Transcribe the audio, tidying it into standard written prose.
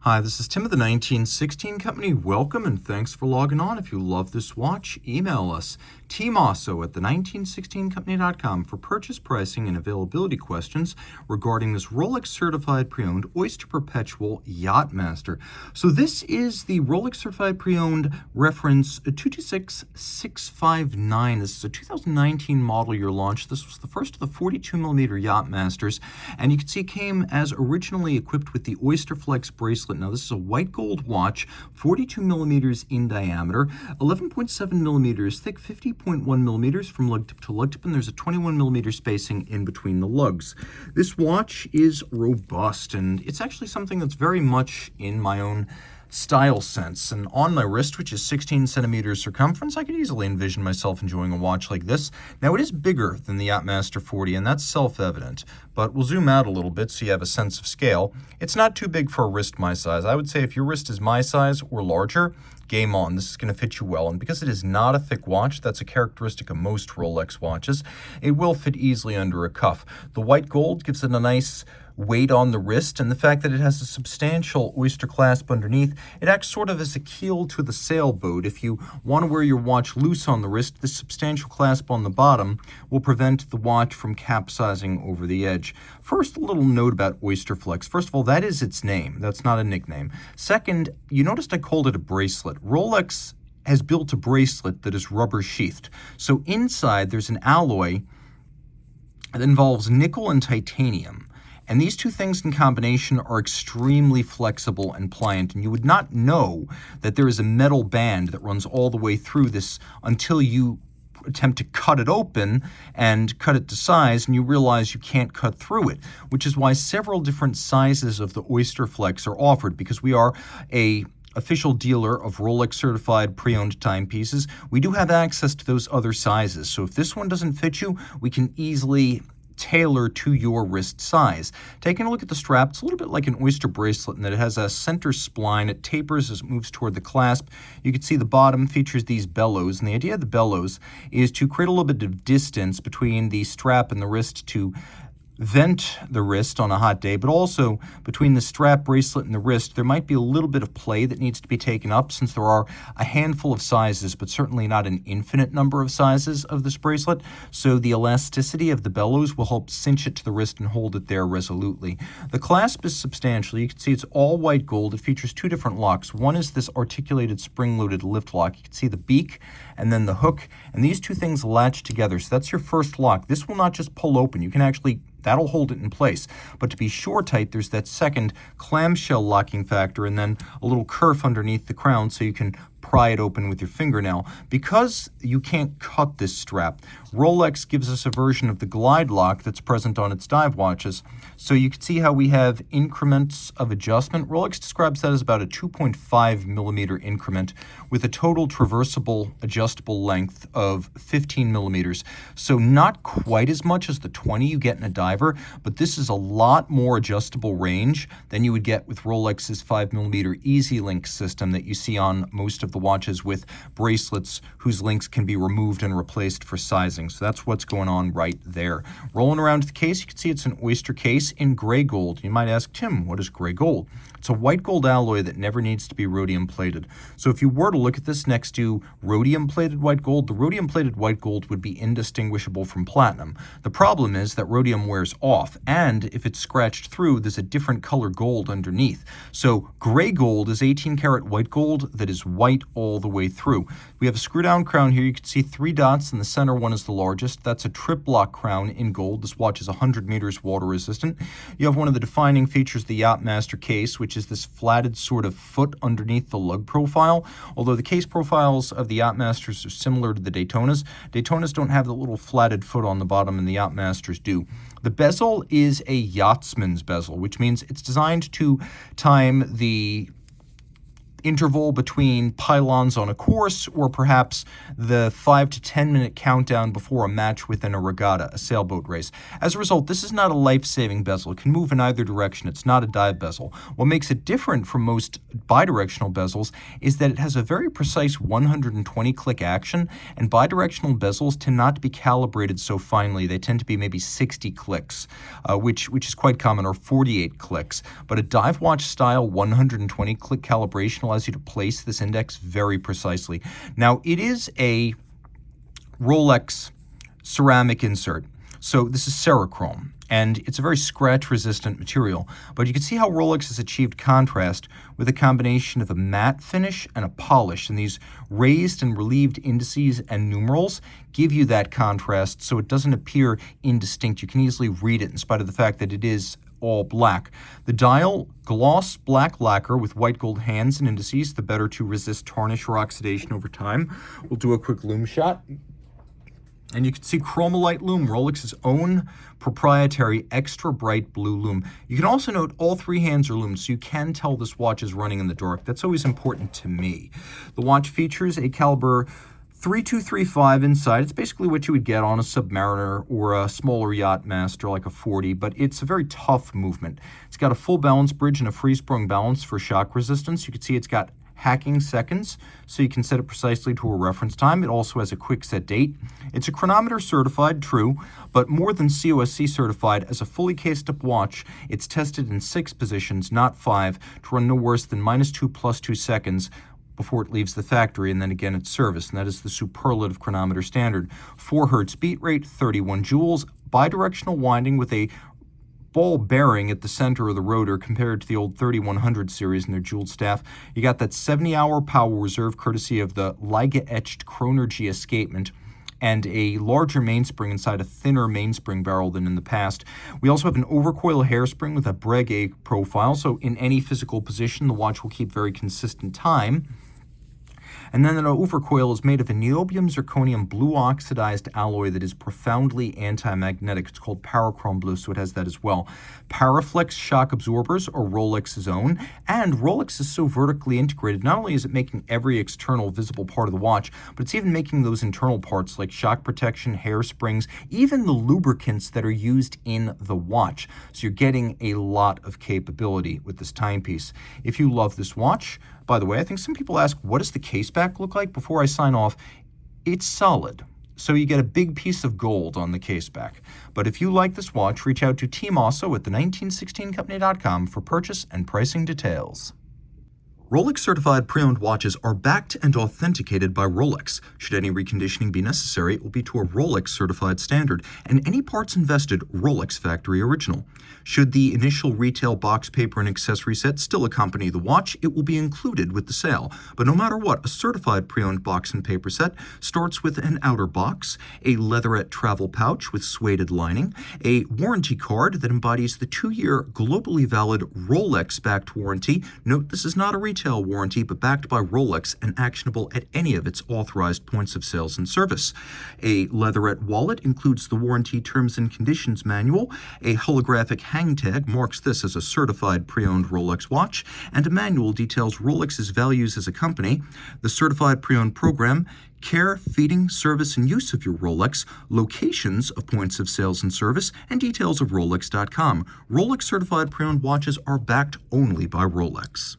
Hi, this is Tim of the 1916 Company. Welcome and thanks for logging on. If you love this watch, email us, Team Mosso at the1916company.com for purchase pricing and availability questions regarding this Rolex Certified Pre-Owned Oyster Perpetual Yacht-Master. So this is the Rolex Certified Pre-Owned reference 226659. This is a 2019 model year launch. This was the first of the 42mm Yacht-Masters, and you can see it came as originally equipped with the Oysterflex bracelet. Now, this is a white gold watch, 42 millimeters in diameter, 11.7 millimeters thick, 50.1 millimeters from lug tip to lug tip, and there's a 21 millimeter spacing in between the lugs. This watch is robust, and it's actually something that's very much in my own style sense. And on my wrist, which is 16 centimeters circumference, I could easily envision myself enjoying a watch like this. Now, it is bigger than the Yacht-Master 40, and that's self-evident, but we'll zoom out a little bit so you have a sense of scale. It's not too big for a wrist my size. I would say if your wrist is my size or larger, game on. This is going to fit you well, and because it is not a thick watch, that's a characteristic of most Rolex watches, it will fit easily under a cuff. The white gold gives it a nice weight on the wrist, and the fact that it has a substantial oyster clasp underneath, it acts sort of as a keel to the sailboat. If you want to wear your watch loose on the wrist, this substantial clasp on the bottom will prevent the watch from capsizing over the edge. First, a little note about Oysterflex. First of all, that is its name. That's not a nickname. Second, you noticed I called it a bracelet. Rolex has built a bracelet that is rubber sheathed. So inside, there's an alloy that involves nickel and titanium. And these two things in combination are extremely flexible and pliant, and you would not know that there is a metal band that runs all the way through this until you attempt to cut it open and cut it to size, and you realize you can't cut through it, which is why several different sizes of the Oysterflex are offered, because we are a official dealer of Rolex Certified Pre-Owned timepieces. We do have access to those other sizes, so if this one doesn't fit you, we can easily tailor to your wrist size. Taking a look at the strap, it's a little bit like an oyster bracelet in that it has a center spline. It tapers as it moves toward the clasp. You can see the bottom features these bellows, and the idea of the bellows is to create a little bit of distance between the strap and the wrist to vent the wrist on a hot day, but also between the strap, bracelet, and the wrist, there might be a little bit of play that needs to be taken up, since there are a handful of sizes, but certainly not an infinite number of sizes of this bracelet. So the elasticity of the bellows will help cinch it to the wrist and hold it there resolutely. The clasp is substantial. You can see it's all white gold. It features two different locks. One is this articulated spring-loaded lift lock. You can see the beak and then the hook, and these two things latch together. So that's your first lock. This will not just pull open. You can actually that'll hold it in place. But to be sure tight, there's that second clamshell locking factor and then a little kerf underneath the crown so you can pry it open with your fingernail. Because you can't cut this strap, Rolex gives us a version of the glide lock that's present on its dive watches. So you can see how we have increments of adjustment. Rolex describes that as about a 2.5 millimeter increment with a total traversable adjustable length of 15 millimeters. So not quite as much as the 20 you get in a diver, but this is a lot more adjustable range than you would get with Rolex's 5 millimeter Easy Link system that you see on most of the watches with bracelets whose links can be removed and replaced for sizing. So that's what's going on right there. Rolling around the case, you can see it's an oyster case in gray gold. You might ask, Tim, what is gray gold? It's a white gold alloy that never needs to be rhodium plated. So if you were to look at this next to rhodium plated white gold, the rhodium plated white gold would be indistinguishable from platinum. The problem is that rhodium wears off, and if it's scratched through, there's a different color gold underneath. So gray gold is 18 karat white gold that is white all the way through. We have a screw down crown here. You can see 3 dots, and the center one is the largest. That's a trip lock crown in gold. This watch is 100 meters water resistant. You have one of the defining features of the Yacht-Master case, which is this flatted sort of foot underneath the lug profile. Although the case profiles of the Yacht-Masters are similar to the Daytonas, Daytonas don't have the little flatted foot on the bottom, and the Yacht-Masters do. The bezel is a yachtsman's bezel, which means it's designed to time the interval between pylons on a course, or perhaps the 5 to 10 minute countdown before a match within a regatta, a sailboat race. As a result, this is not a life-saving bezel. It can move in either direction. It's not a dive bezel. What makes it different from most bidirectional bezels is that it has a very precise 120 click action, and bidirectional bezels tend not to be calibrated so finely. They tend to be maybe 60 clicks, which is quite common, or 48 clicks. But a dive watch style 120 click calibration allows you to place this index very precisely. Now, it is a Rolex ceramic insert, so this is Cerachrome, and it's a very scratch-resistant material. But you can see how Rolex has achieved contrast with a combination of a matte finish and a polish, and these raised and relieved indices and numerals give you that contrast so it doesn't appear indistinct. You can easily read it in spite of the fact that it is all black. The dial, gloss black lacquer with white gold hands and indices, the better to resist tarnish or oxidation over time. We'll do a quick lume shot. And you can see Chromolite Lume, Rolex's own proprietary extra bright blue lume. You can also note all three hands are lumed, so you can tell this watch is running in the dark. That's always important to me. The watch features a caliber 3235 inside. It's basically what you would get on a Submariner or a smaller Yacht-Master like a 40, but it's a very tough movement. It's got a full balance bridge and a free-sprung balance for shock resistance. You can see it's got hacking seconds, so you can set it precisely to a reference time. It also has a quick set date. It's a chronometer certified, true, but more than COSC certified. As a fully cased up watch, it's tested in 6 positions, not 5, to run no worse than -2 + 2 seconds before it leaves the factory, and then again at service, and that is the superlative chronometer standard. 4 Hz beat rate, 31 joules, bidirectional winding with a ball bearing at the center of the rotor compared to the old 3100 series and their jeweled staff. You got that 70-hour power reserve courtesy of the Liga-etched Chronergy escapement, and a larger mainspring inside a thinner mainspring barrel than in the past. We also have an overcoil hairspring with a Breguet profile, so in any physical position, the watch will keep very consistent time. And then an overcoil is made of a niobium zirconium blue oxidized alloy that is profoundly anti-magnetic. It's called Parachrome Blue, so it has that as well. Paraflex shock absorbers are Rolex's own, and Rolex is so vertically integrated, not only is it making every external visible part of the watch, but it's even making those internal parts like shock protection, hairsprings, even the lubricants that are used in the watch. So you're getting a lot of capability with this timepiece. If you love this watch, by the way, I think some people ask, what does the case back look like? Before I sign off, it's solid. So you get a big piece of gold on the case back. But if you like this watch, reach out to Team Mosso at the1916company.com for purchase and pricing details. Rolex Certified Pre-Owned watches are backed and authenticated by Rolex. Should any reconditioning be necessary, it will be to a Rolex certified standard, and any parts invested, Rolex factory original. Should the initial retail box, paper, and accessory set still accompany the watch, it will be included with the sale. But no matter what, a certified pre-owned box and paper set starts with an outer box, a leatherette travel pouch with suede lining, a warranty card that embodies the 2-year globally valid Rolex-backed warranty. Note this is not a retail warranty, but backed by Rolex and actionable at any of its authorized points of sales and service. A leatherette wallet includes the warranty terms and conditions manual. A holographic hang tag marks this as a certified pre-owned Rolex watch, and a manual details Rolex's values as a company, the certified pre-owned program, care, feeding, service, and use of your Rolex, locations of points of sales and service, and details of Rolex.com. Rolex certified pre-owned watches are backed only by Rolex.